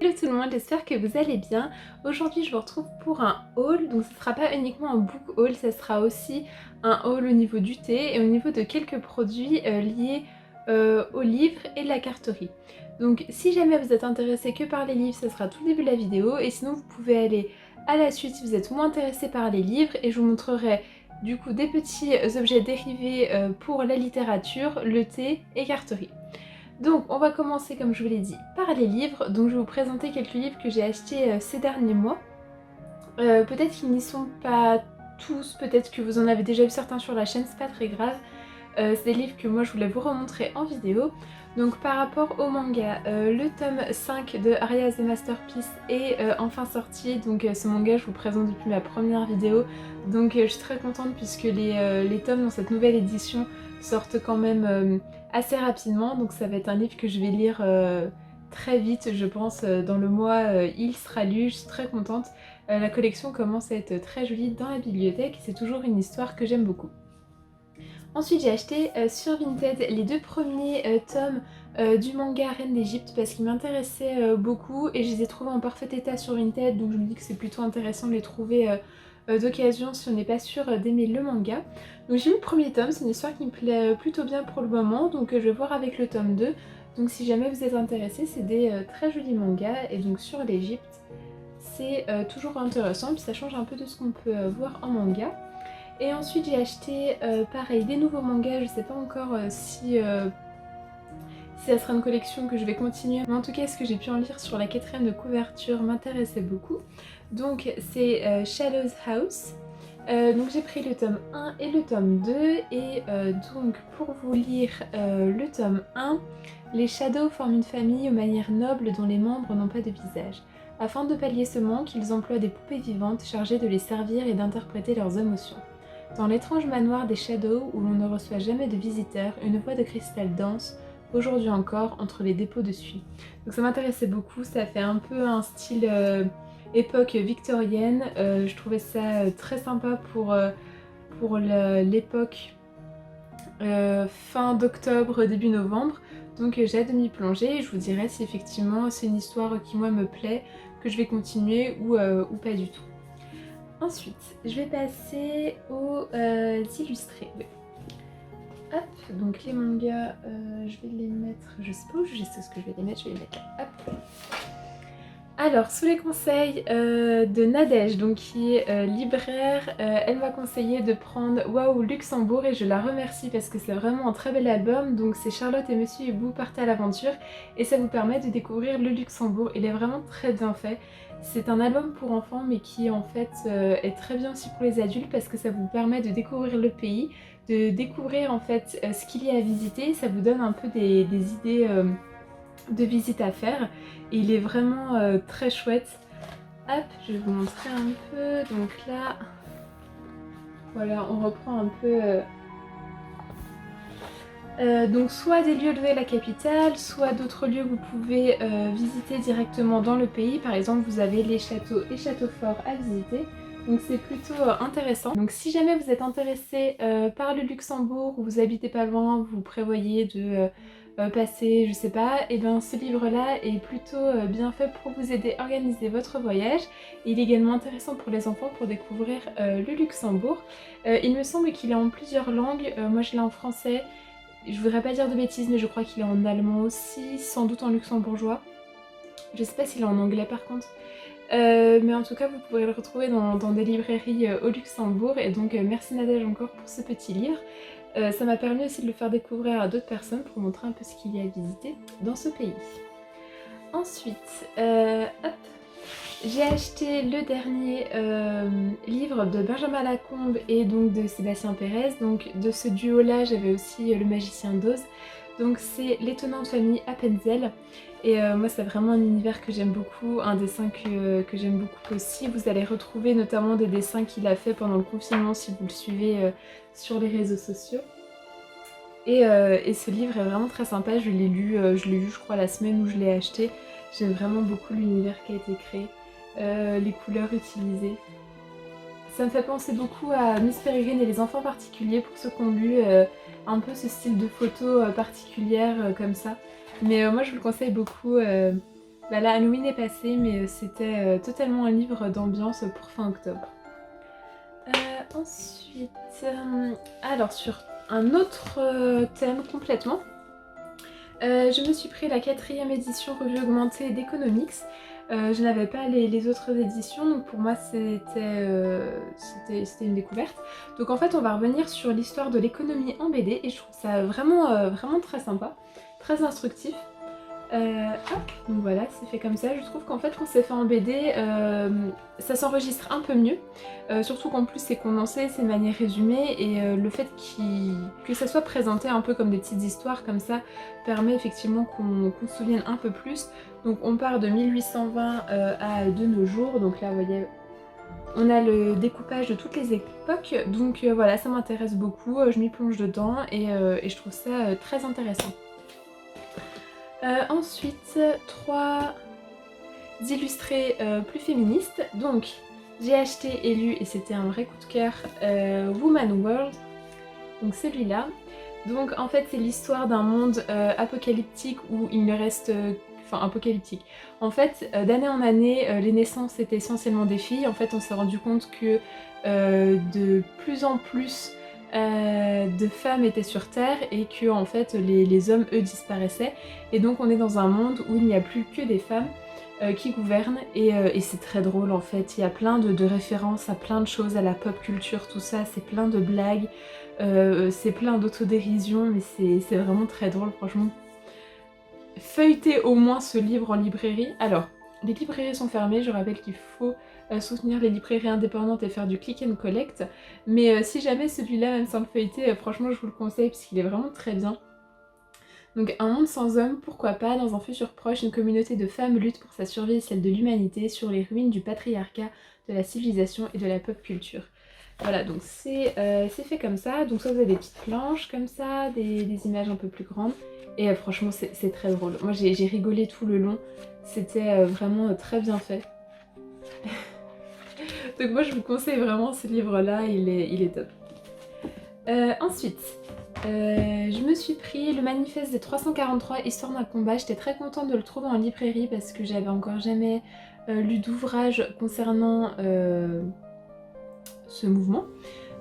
Hello tout le monde, j'espère que vous allez bien. Aujourd'hui je vous retrouve pour un haul, donc ce ne sera pas uniquement un book haul, ça sera aussi un haul au niveau du thé et au niveau de quelques produits liés aux livres et de la carterie. Donc si jamais vous êtes intéressé que par les livres, ça sera tout le début de la vidéo, et sinon vous pouvez aller à la suite si vous êtes moins intéressé par les livres, et je vous montrerai du coup des petits objets dérivés pour la littérature, le thé et carterie. Donc on va commencer, comme je vous l'ai dit, par les livres. Donc je vais vous présenter quelques livres que j'ai achetés ces derniers mois. Peut-être qu'ils n'y sont pas tous, peut-être que vous en avez déjà vu certains sur la chaîne, c'est pas très grave. C'est des livres que moi je voulais vous remontrer en vidéo. Donc par rapport au manga, le tome 5 de Aria the Masterpiece est enfin sorti. Donc ce manga je vous présente depuis ma première vidéo. Donc je suis très contente puisque les tomes dans cette nouvelle édition sortent quand même assez rapidement. Donc ça va être un livre que je vais lire très vite, je pense dans le mois il sera lu. Je suis très contente. La collection commence à être très jolie dans la bibliothèque. C'est toujours une histoire que j'aime beaucoup. Ensuite j'ai acheté sur Vinted les deux premiers tomes du manga Reine d'Égypte parce qu'ils m'intéressaient beaucoup et je les ai trouvés en parfait état sur Vinted, donc je me dis que c'est plutôt intéressant de les trouver d'occasion si on n'est pas sûr d'aimer le manga. Donc j'ai lu le premier tome, c'est une histoire qui me plaît plutôt bien pour le moment, donc je vais voir avec le tome 2. Donc si jamais vous êtes intéressés, c'est des très jolis mangas, et donc sur l'Égypte c'est toujours intéressant, puis ça change un peu de ce qu'on peut voir en manga. Et ensuite j'ai acheté pareil des nouveaux mangas, je sais pas encore si ça sera une collection que je vais continuer, mais en tout cas ce que j'ai pu en lire sur la quatrième de couverture m'intéressait beaucoup. Donc c'est Shadow's House. Donc j'ai pris le tome 1 et le tome 2, et donc pour vous lire le tome 1, les Shadows forment une famille aux manières nobles dont les membres n'ont pas de visage. Afin de pallier ce manque, ils emploient des poupées vivantes chargées de les servir et d'interpréter leurs émotions. Dans l'étrange manoir des Shadows, où l'on ne reçoit jamais de visiteurs, une voix de cristal danse, aujourd'hui encore, entre les dépôts de suie. Donc ça m'intéressait beaucoup, ça fait un peu un style époque victorienne. Je trouvais ça très sympa pour l'époque fin d'octobre, début novembre. Donc j'ai hâte de m'y plonger et je vous dirai si effectivement c'est une histoire qui moi me plaît, que je vais continuer ou pas du tout. Ensuite, je vais passer aux illustrés. Oui. Hop, donc les mangas, je vais les mettre, je sais pas où je sais ce que je vais les mettre, je vais les mettre là. Hop. Alors, sous les conseils de Nadège, donc qui est libraire, elle m'a conseillé de prendre Waouh Luxembourg, et je la remercie parce que c'est vraiment un très bel album. Donc c'est Charlotte et Monsieur Hibou partent à l'aventure, et ça vous permet de découvrir le Luxembourg. Il est vraiment très bien fait. C'est un album pour enfants mais qui en fait est très bien aussi pour les adultes parce que ça vous permet de découvrir le pays, de découvrir en fait ce qu'il y a à visiter. Ça vous donne un peu des idées de visites à faire, et il est vraiment très chouette. Hop, je vais vous montrer un peu. Donc là, voilà, on reprend un peu donc soit des lieux de la capitale, soit d'autres lieux que vous pouvez visiter directement dans le pays. Par exemple, vous avez les châteaux et châteaux forts à visiter. Donc c'est plutôt intéressant. Donc si jamais vous êtes intéressé par le Luxembourg, ou vous habitez pas loin, vous prévoyez de passer, je sais pas, et bien ce livre-là est plutôt bien fait pour vous aider à organiser votre voyage. Il est également intéressant pour les enfants pour découvrir le Luxembourg. Il me semble qu'il est en plusieurs langues. Moi je l'ai en français. Je voudrais pas dire de bêtises, mais je crois qu'il est en allemand aussi, sans doute en luxembourgeois. Je sais pas s'il est en anglais par contre. Mais en tout cas, vous pourrez le retrouver dans des librairies au Luxembourg. Et donc merci Nadège encore pour ce petit livre. Ça m'a permis aussi de le faire découvrir à d'autres personnes pour montrer un peu ce qu'il y a à visiter dans ce pays. Ensuite, hop, j'ai acheté le dernier livre de Benjamin Lacombe et donc de Sébastien Pérez. Donc de ce duo-là, j'avais aussi Le Magicien d'Oz. Donc c'est L'étonnante famille Appenzell. Et moi c'est vraiment un univers que j'aime beaucoup, un dessin que j'aime beaucoup aussi. Vous allez retrouver notamment des dessins qu'il a fait pendant le confinement si vous le suivez sur les réseaux sociaux. Et ce livre est vraiment très sympa, je l'ai lu je crois la semaine où je l'ai acheté. J'aime vraiment beaucoup l'univers qui a été créé, les couleurs utilisées. Ça me fait penser beaucoup à Miss Peregrine et les enfants particuliers pour ceux qui ont lu un peu ce style de photo particulière comme ça. Mais moi je vous le conseille beaucoup Bah là, Halloween est passé, mais c'était totalement un livre d'ambiance pour fin octobre. Ensuite, alors sur un autre thème complètement, je me suis pris la 4e édition revue augmentée d'Economics. Je n'avais pas les autres éditions, donc pour moi c'était une découverte. Donc en fait on va revenir sur l'histoire de l'économie en BD et je trouve ça vraiment très sympa, très instructif. Hop, donc voilà, c'est fait comme ça. Je trouve qu'en fait quand c'est fait en BD, ça s'enregistre un peu mieux. Surtout qu'en plus c'est condensé, c'est de manière résumée et le fait que ça soit présenté un peu comme des petites histoires comme ça permet effectivement qu'on se souvienne un peu plus. Donc on part de 1820 à de nos jours, donc là vous voyez on a le découpage de toutes les époques, donc voilà ça m'intéresse beaucoup, je m'y plonge dedans et je trouve ça très intéressant. Ensuite, 3 illustrés plus féministes. Donc, j'ai acheté et lu, et c'était un vrai coup de cœur, Woman World. Donc celui-là. Donc en fait, c'est l'histoire d'un monde apocalyptique où il ne reste... Enfin, apocalyptique. En fait, d'année en année, les naissances étaient essentiellement des filles. En fait, on s'est rendu compte que de plus en plus de femmes étaient sur Terre et que en fait les hommes eux disparaissaient et donc on est dans un monde où il n'y a plus que des femmes qui gouvernent et c'est très drôle en fait, il y a plein de références à plein de choses, à la pop culture, tout ça, c'est plein de blagues, c'est plein d'autodérision mais c'est vraiment très drôle franchement. Feuilletez au moins ce livre en librairie. Alors, les librairies sont fermées, je rappelle qu'il faut soutenir les librairies indépendantes et faire du click and collect. Mais si jamais celui-là, même sans le feuilleter, franchement je vous le conseille parce qu'il est vraiment très bien. Donc un monde sans hommes, pourquoi pas, dans un futur proche, une communauté de femmes lutte pour sa survie et celle de l'humanité sur les ruines du patriarcat, de la civilisation et de la pop culture. Voilà, donc c'est fait comme ça. Donc soit vous avez des petites planches comme ça, des images un peu plus grandes. Et franchement, c'est très drôle. Moi, j'ai rigolé tout le long. C'était vraiment très bien fait. Donc moi, je vous conseille vraiment ce livre-là. Il est top. Ensuite, je me suis pris le manifeste des 343 Histoire d'un combat. J'étais très contente de le trouver en librairie parce que j'avais encore jamais lu d'ouvrage concernant ce mouvement.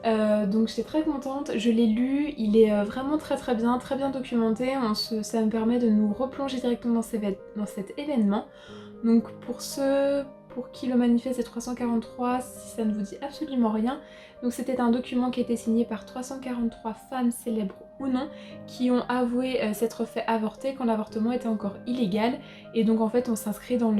Donc j'étais très contente, je l'ai lu, il est vraiment très bien documenté, ça me permet de nous replonger directement dans cet événement. Donc pour ceux pour qui le manifeste est 343, si ça ne vous dit absolument rien, donc c'était un document qui était signé par 343 femmes célèbres ou non, qui ont avoué s'être fait avorter quand l'avortement était encore illégal, et donc en fait on s'inscrit dans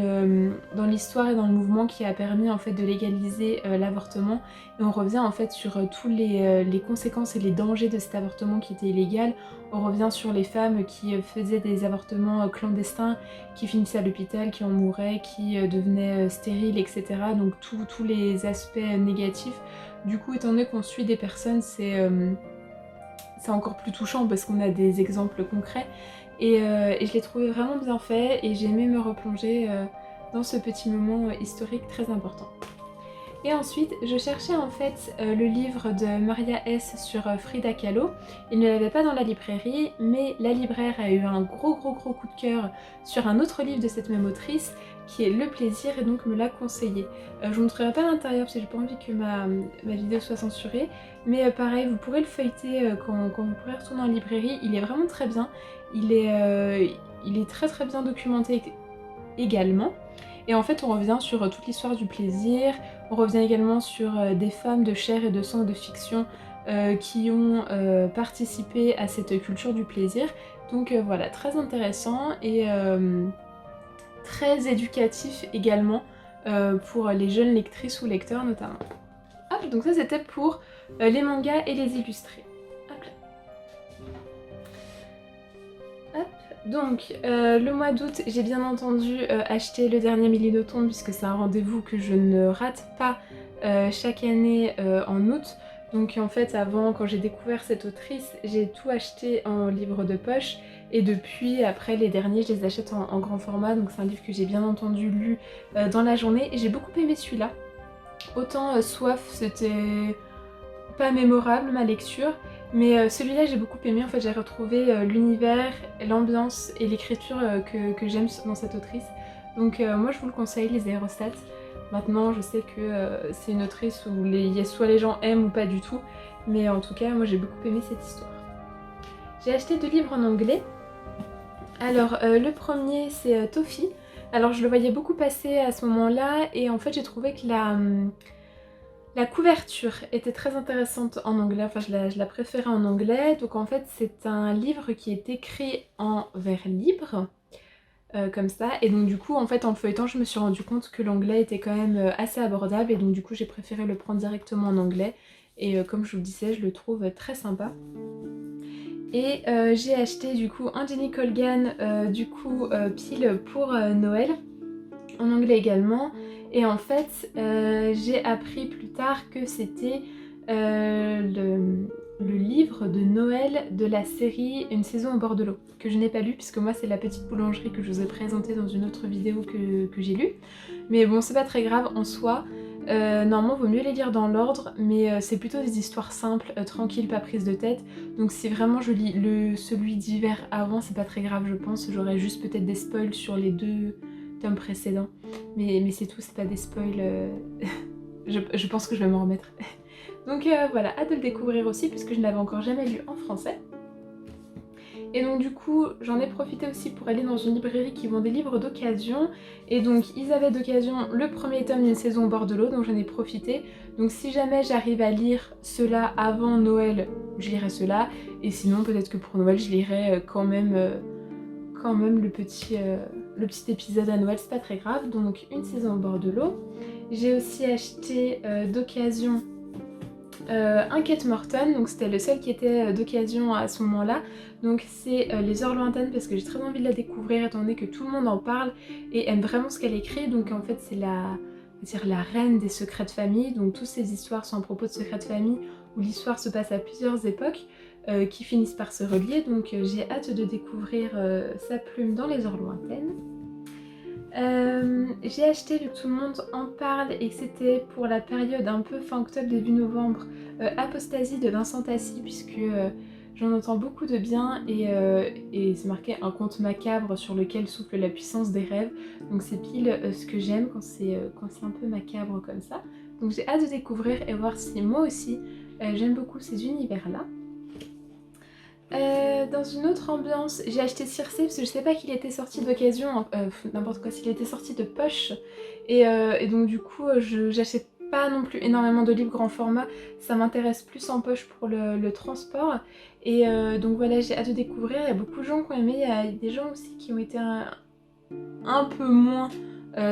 l'histoire et dans le mouvement qui a permis en fait de légaliser l'avortement, et on revient en fait sur tous les conséquences et les dangers de cet avortement qui était illégal. On revient sur les femmes qui faisaient des avortements clandestins, qui finissaient à l'hôpital, qui en mouraient, qui devenaient stériles, etc. Donc tous les aspects négatifs. Du coup, étant donné qu'on suit des personnes, c'est encore plus touchant parce qu'on a des exemples concrets. Et je l'ai trouvé vraiment bien fait et j'ai aimé me replonger dans ce petit moment historique très important. Et ensuite, je cherchais en fait le livre de Maria S sur Frida Kahlo. Il ne l'avait pas dans la librairie, mais la libraire a eu un gros coup de cœur sur un autre livre de cette même autrice, qui est Le Plaisir, et donc me l'a conseillé. Je vous montrerai pas l'intérieur parce que j'ai pas envie que ma vidéo soit censurée, mais pareil, vous pourrez le feuilleter quand vous pourrez retourner en librairie. Il est vraiment très bien, il est très bien documenté également. Et en fait on revient sur toute l'histoire du plaisir, on revient également sur des femmes de chair et de sang et de fiction qui ont participé à cette culture du plaisir. Donc voilà, très intéressant et très éducatif également pour les jeunes lectrices ou lecteurs notamment. Hop, donc ça c'était pour les mangas et les illustrés. Hop là. Donc, le mois d'août, j'ai bien entendu acheter le dernier Milliloton puisque c'est un rendez-vous que je ne rate pas chaque année en août. Donc en fait, avant, quand j'ai découvert cette autrice, j'ai tout acheté en livre de poche. Et depuis, après, les derniers, je les achète en grand format. Donc c'est un livre que j'ai bien entendu lu dans la journée. Et j'ai beaucoup aimé celui-là. Autant Soif, c'était pas mémorable ma lecture. Mais celui-là j'ai beaucoup aimé, en fait j'ai retrouvé l'univers, l'ambiance et l'écriture que j'aime dans cette autrice. Donc moi je vous le conseille, les aérostats. Maintenant je sais que c'est une autrice où soit les gens aiment ou pas du tout, mais en tout cas moi j'ai beaucoup aimé cette histoire. J'ai acheté 2 livres en anglais. Alors le premier c'est Toffee. Alors je le voyais beaucoup passer à ce moment-là et en fait j'ai trouvé que la couverture était très intéressante en anglais, enfin je la préférais en anglais. Donc en fait c'est un livre qui est écrit en vers libre, comme ça. Et donc du coup en fait en le feuilletant je me suis rendu compte que l'anglais était quand même assez abordable. Et donc du coup j'ai préféré le prendre directement en anglais. Et comme je vous le disais, je le trouve très sympa. Et j'ai acheté du coup un Jenny Colgan, pile pour Noël, en anglais également. Et en fait, j'ai appris plus tard que c'était le livre de Noël de la série Une saison au bord de l'eau, que je n'ai pas lu puisque moi c'est la petite boulangerie que je vous ai présentée dans une autre vidéo que j'ai lue. Mais bon, c'est pas très grave en soi. Normalement, vaut mieux les lire dans l'ordre, mais c'est plutôt des histoires simples, tranquilles, pas prises de tête. Donc si vraiment je lis celui d'hiver avant, c'est pas très grave je pense. J'aurais juste peut-être des spoils sur les 2 tomes précédents. Mais c'est tout, c'est pas des spoils. Je pense que je vais m'en remettre. Donc voilà, hâte de le découvrir aussi puisque je ne l'avais encore jamais lu en français. Et donc du coup j'en ai profité aussi pour aller dans une librairie qui vend des livres d'occasion. Et donc ils avaient d'occasion le premier tome d'une saison au bord de l'eau, donc j'en ai profité. Donc si jamais j'arrive à lire cela avant Noël, je lirai cela. Et sinon peut-être que pour Noël je lirai quand même le petit épisode à Noël, c'est pas très grave. Donc une saison au bord de l'eau. J'ai aussi acheté d'occasion un Kate Morton, donc c'était le seul qui était d'occasion à ce moment-là. Donc c'est Les Heures Lointaines parce que j'ai très envie de la découvrir étant donné que tout le monde en parle et aime vraiment ce qu'elle écrit. Donc en fait c'est la reine des secrets de famille. Donc toutes ces histoires sont à propos de secrets de famille où l'histoire se passe à plusieurs époques qui finissent par se relier. Donc j'ai hâte de découvrir sa plume dans Les Heures Lointaines. J'ai acheté, vu que tout le monde en parle et que c'était pour la période un peu fin octobre début novembre, Apostasie de Vincent Tassi, puisque j'en entends beaucoup de bien et c'est marqué un conte macabre sur lequel souffle la puissance des rêves. Donc c'est pile ce que j'aime quand c'est un peu macabre comme ça. Donc j'ai hâte de découvrir et voir si moi aussi j'aime beaucoup ces univers-là. Dans une autre ambiance, j'ai acheté Circé parce que je sais pas qu'il était sorti d'occasion, n'importe quoi, s'il était sorti de poche. Et donc du coup, j'achète pas non plus énormément de livres grand format, ça m'intéresse plus en poche pour le transport. Et donc voilà, j'ai hâte de découvrir, il y a beaucoup de gens qui ont aimé, il y a des gens aussi qui ont été un peu moins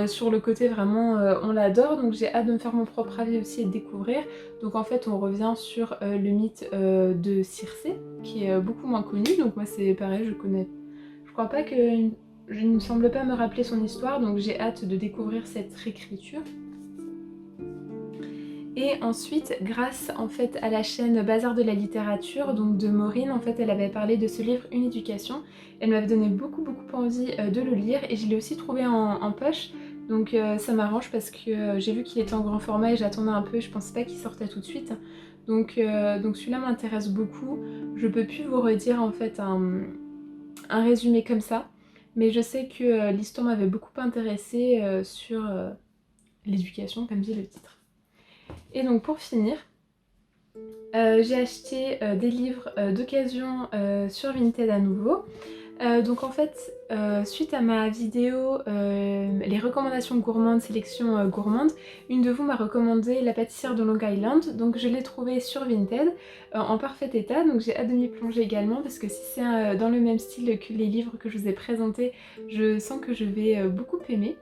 sur le côté vraiment on l'adore, donc j'ai hâte de me faire mon propre avis aussi et de découvrir. Donc en fait on revient sur le mythe de Circé qui est beaucoup moins connu, donc moi c'est pareil, je crois pas que, je ne me semble pas me rappeler son histoire, donc j'ai hâte de découvrir cette réécriture. Et ensuite, grâce en fait à la chaîne Bazar de la littérature, donc de Maureen, en fait elle avait parlé de ce livre Une éducation. Elle m'avait donné beaucoup envie de le lire et je l'ai aussi trouvé en poche. Donc ça m'arrange parce que j'ai vu qu'il était en grand format et j'attendais un peu, je pensais pas qu'il sortait tout de suite. Donc celui-là m'intéresse beaucoup. Je peux plus vous redire en fait un résumé comme ça, mais je sais que l'histoire m'avait beaucoup intéressée sur l'éducation, comme dit le titre. Et donc pour finir, j'ai acheté des livres d'occasion sur Vinted à nouveau. Donc en fait, suite à ma vidéo les recommandations gourmandes, sélection gourmande, une de vous m'a recommandé La pâtissière de Long Island, donc je l'ai trouvée sur Vinted en parfait état, donc j'ai hâte de m'y plonger également parce que si c'est dans le même style que les livres que je vous ai présentés, je sens que je vais beaucoup aimer.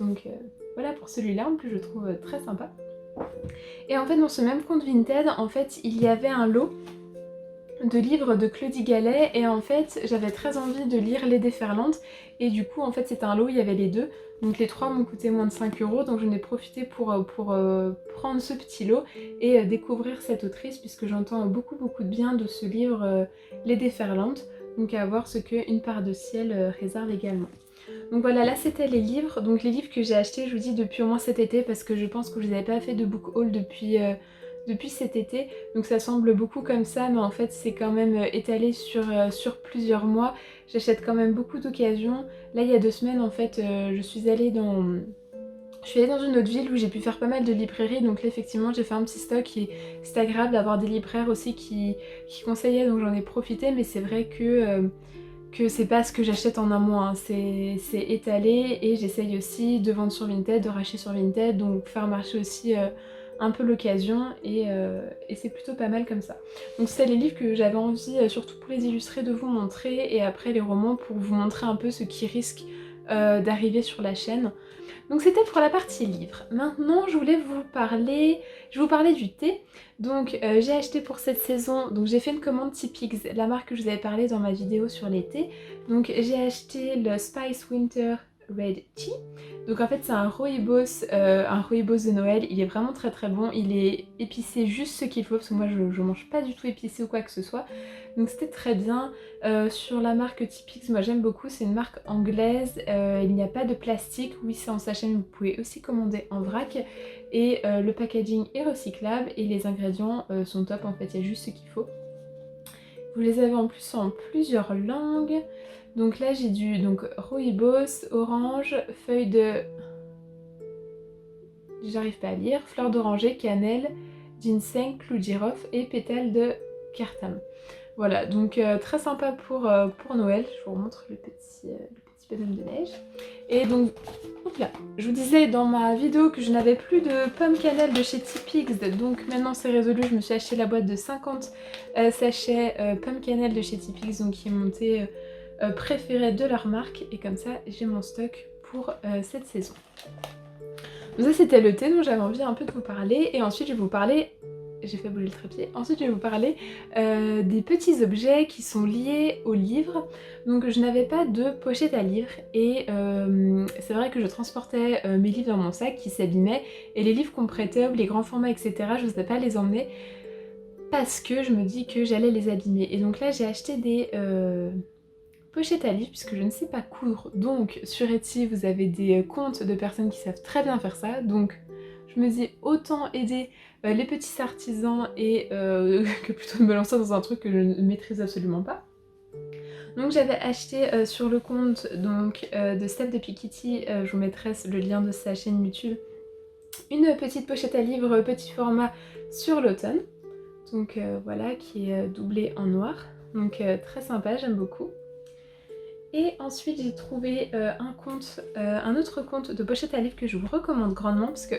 Donc voilà pour celui-là, en plus je le trouve très sympa. Et en fait dans ce même compte Vinted, en fait il y avait un lot de livres de Claudie Gallet et en fait j'avais très envie de lire Les Déferlantes et du coup en fait c'était un lot où il y avait les deux, donc les trois m'ont coûté moins de 5 €, donc j'en ai profité pour prendre ce petit lot et découvrir cette autrice puisque j'entends beaucoup de bien de ce livre Les Déferlantes, donc à voir ce que Une part de ciel réserve également. Donc voilà, là c'était les livres, donc les livres que j'ai achetés je vous dis depuis au moins cet été parce que je pense que je vous avais pas fait de book haul depuis cet été. Donc ça semble beaucoup comme ça, mais en fait c'est quand même étalé sur plusieurs mois. J'achète quand même beaucoup d'occasions. Là il y a 2 semaines en fait je suis allée dans une autre ville où j'ai pu faire pas mal de librairies, donc là effectivement j'ai fait un petit stock et c'est agréable d'avoir des libraires aussi qui conseillaient, donc j'en ai profité, mais c'est vrai que c'est pas ce que j'achète en un mois, hein. C'est étalé et j'essaye aussi de vendre sur Vinted, de racheter sur Vinted, donc faire marcher aussi un peu l'occasion et c'est plutôt pas mal comme ça. Donc c'était les livres que j'avais envie, surtout pour les illustrer, de vous montrer, et après les romans pour vous montrer un peu ce qui risque d'arriver sur la chaîne. Donc c'était pour la partie livre. Maintenant je voulais vous parler du thé. Donc j'ai acheté pour cette saison, donc j'ai fait une commande Tipix, la marque que je vous avais parlé dans ma vidéo sur les thés. Donc j'ai acheté le Spice Winter Red Tea. Donc en fait c'est un rooibos de Noël, il est vraiment très très bon, il est épicé juste ce qu'il faut parce que moi je mange pas du tout épicé ou quoi que ce soit. Donc c'était très bien. Sur la marque Tipix, moi j'aime beaucoup, c'est une marque anglaise, il n'y a pas de plastique, oui c'est en sachet mais vous pouvez aussi commander en vrac. Et le packaging est recyclable et les ingrédients sont top en fait, il y a juste ce qu'il faut. Vous les avez en plus en plusieurs langues. Donc là j'ai du rooibos, orange, feuille de... j'arrive pas à lire, fleur d'oranger, cannelle, ginseng, clou de girofle et pétales de cardamome. Voilà, donc très sympa pour Noël. Je vous remontre le petit bonhomme de neige. Et donc, hop là, je vous disais dans ma vidéo que je n'avais plus de pommes cannelle de chez Tipix. Donc maintenant c'est résolu, je me suis acheté la boîte de 50 sachets pommes cannelle de chez Tipix, donc qui est mon thé préféré de leur marque. Et comme ça, j'ai mon stock pour cette saison. Donc ça c'était le thé dont j'avais envie un peu de vous parler. Et ensuite je vais vous parler... j'ai fait bouger le trépied. Ensuite, je vais vous parler des petits objets qui sont liés au livre. Donc, je n'avais pas de pochette à livres et c'est vrai que je transportais mes livres dans mon sac qui s'abîmaient et les livres qu'on me prêtait, les grands formats, etc., je n'osais pas les emmener parce que je me dis que j'allais les abîmer. Et donc là, j'ai acheté des pochettes à livres puisque je ne sais pas coudre. Donc, sur Etsy, vous avez des comptes de personnes qui savent très bien faire ça. Donc, je me dis autant aider les petits artisans et que plutôt de me lancer dans un truc que je ne maîtrise absolument pas. Donc j'avais acheté sur le compte de Steph de Piketty, je vous mettrai le lien de sa chaîne YouTube, une petite pochette à livres petit format sur l'automne. Donc voilà, qui est doublée en noir. Donc très sympa, j'aime beaucoup. Et ensuite j'ai trouvé un autre compte de pochette à livres que je vous recommande grandement parce que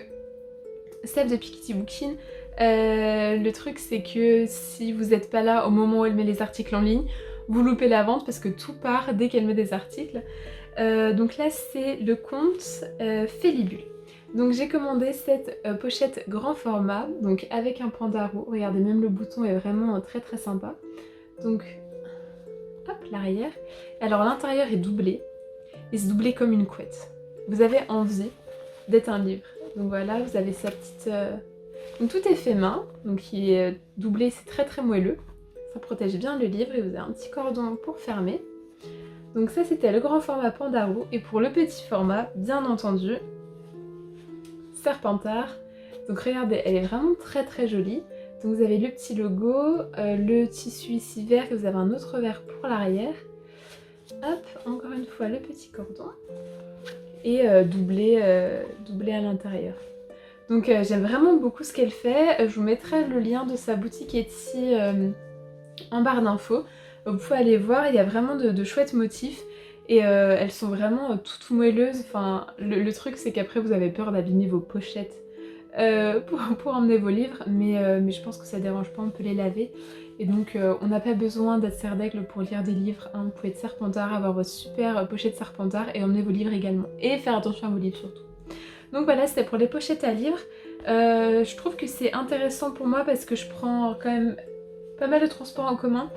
Steph de Piketty Booking, le truc c'est que si vous n'êtes pas là au moment où elle met les articles en ligne, vous loupez la vente parce que tout part dès qu'elle met des articles. Donc là c'est le compte Félibule. Donc j'ai commandé cette pochette grand format, donc avec un panda roux. Regardez, même le bouton est vraiment très très sympa. Donc hop, l'arrière. Alors l'intérieur est doublé, et c'est doublé comme une couette. Vous avez envie d'être un livre. Donc voilà, vous avez sa petite... Donc tout est fait main, donc il est doublé, c'est très très moelleux. Ça protège bien le livre et vous avez un petit cordon pour fermer. Donc ça c'était le grand format Pandaro. Et pour le petit format, bien entendu, Serpentard. Donc regardez, elle est vraiment très très jolie. Donc vous avez le petit logo, le tissu ici vert, et vous avez un autre vert pour l'arrière. Hop, encore une fois le petit cordon. Et doublé à l'intérieur. Donc j'aime vraiment beaucoup ce qu'elle fait. Je vous mettrai le lien de sa boutique Etsy en barre d'infos. Vous pouvez aller voir, il y a vraiment de chouettes motifs. Et elles sont vraiment toutes moelleuses. Enfin, le truc c'est qu'après vous avez peur d'abîmer vos pochettes pour emmener vos livres. Mais je pense que ça dérange pas, on peut les laver. Et donc on n'a pas besoin d'être serre d'aigle pour lire des livres, hein. Vous pouvez être Serpentard, avoir votre super pochette Serpentard et emmener vos livres également. Et faire attention à vos livres surtout. Donc voilà, c'était pour les pochettes à livres. Je trouve que c'est intéressant pour moi parce que je prends quand même pas mal de transports en commun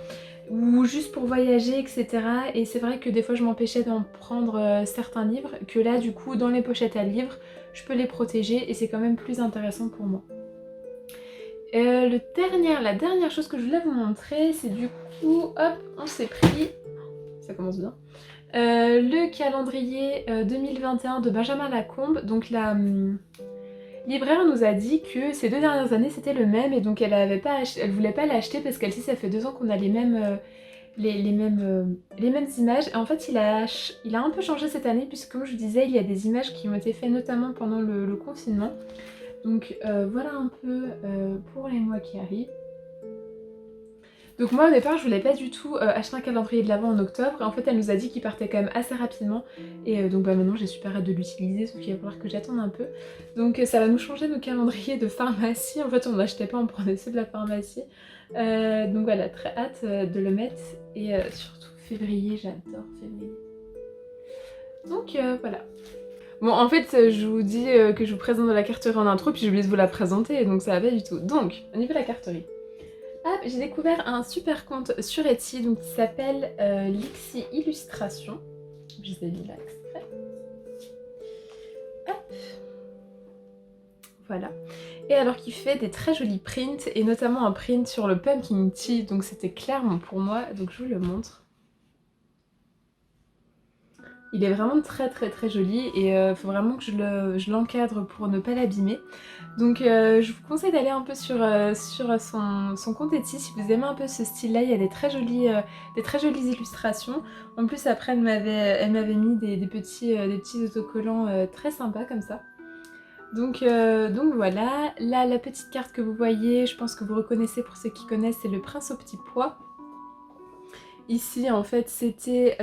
ou juste pour voyager, etc. Et c'est vrai que des fois je m'empêchais d'en prendre certains livres, que là du coup dans les pochettes à livres, je peux les protéger et c'est quand même plus intéressant pour moi. La dernière chose que je voulais vous montrer, c'est du coup, hop, on s'est pris, ça commence bien, le calendrier 2021 de Benjamin Lacombe, donc libraire nous a dit que ces 2 dernières années c'était le même et donc elle voulait pas l'acheter parce qu'elle sait ça fait 2 ans qu'on a les mêmes images. Et en fait il a un peu changé cette année puisque comme je vous disais il y a des images qui ont été faites notamment pendant le confinement. Donc voilà un peu pour les mois qui arrivent. Donc moi au départ je voulais pas du tout acheter un calendrier de l'Avent en octobre et en fait elle nous a dit qu'il partait quand même assez rapidement et donc maintenant j'ai super hâte de l'utiliser sauf qu'il va falloir que j'attende un peu. Donc ça va nous changer nos calendriers de pharmacie, en fait on n'achetait pas, on prenait ceux de la pharmacie. Donc voilà, très hâte de le mettre et surtout février, j'adore février. Donc voilà. Bon en fait je vous dis que je vous présente la carterie en intro puis j'ai oublié de vous la présenter donc ça va pas du tout. Donc au niveau de la carterie. Ah, j'ai découvert un super compte sur Etsy donc, qui s'appelle Lixi Illustration. Je vous ai mis là exprès. Hop. Voilà. Et alors qui fait des très jolis prints et notamment un print sur le pumpkin tea donc c'était clairement pour moi donc je vous le montre. Il est vraiment très joli et faut vraiment que je l'encadre pour ne pas l'abîmer. Donc je vous conseille d'aller un peu sur son compte Etsy si vous aimez un peu ce style là, il y a des très jolies illustrations. En plus après elle m'avait mis des petits autocollants très sympas comme ça. Donc voilà, là la petite carte que vous voyez, je pense que vous reconnaissez pour ceux qui connaissent, c'est le prince au petit pois. Ici en fait c'était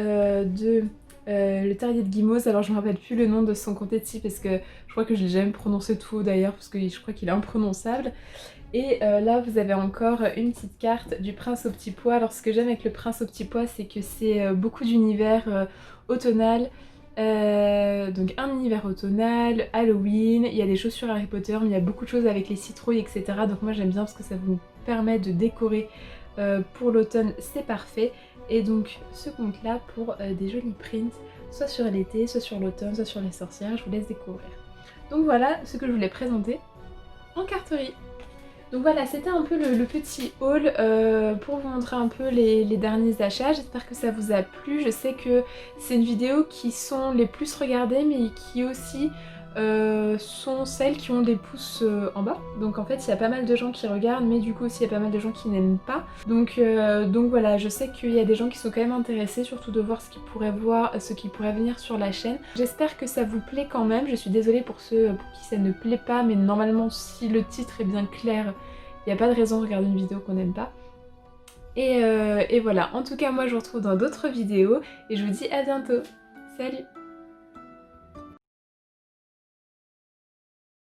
le terrier de Guimauve, alors je me rappelle plus le nom de son compte Etsy parce que je crois que je l'ai jamais prononcé tout haut d'ailleurs parce que je crois qu'il est imprononçable. Et là vous avez encore une petite carte du prince au petit pois. Alors ce que j'aime avec le prince au petit pois c'est que c'est beaucoup d'univers automnal. Donc un univers automnal, Halloween, il y a des choses sur Harry Potter mais il y a beaucoup de choses avec les citrouilles etc. Donc moi j'aime bien parce que ça vous permet de décorer pour l'automne, c'est parfait. Et donc ce compte là pour des jolis prints, soit sur l'été, soit sur l'automne, soit sur les sorcières, je vous laisse découvrir. Donc voilà ce que je voulais présenter en carterie. Donc voilà, c'était un peu le petit haul pour vous montrer un peu les derniers achats. J'espère que ça vous a plu. Je sais que c'est une vidéo qui sont les plus regardées mais qui aussi sont celles qui ont des pouces en bas. Donc en fait il y a pas mal de gens qui regardent mais du coup aussi il y a pas mal de gens qui n'aiment pas. Donc voilà, je sais qu'il y a des gens qui sont quand même intéressés surtout de voir ce qu'ils pourraient venir sur la chaîne. J'espère que ça vous plaît quand même. Je suis désolée pour ceux pour qui ça ne plaît pas mais normalement si le titre est bien clair, il n'y a pas de raison de regarder une vidéo qu'on n'aime pas. Et voilà, en tout cas moi je vous retrouve dans d'autres vidéos et je vous dis à bientôt. Salut!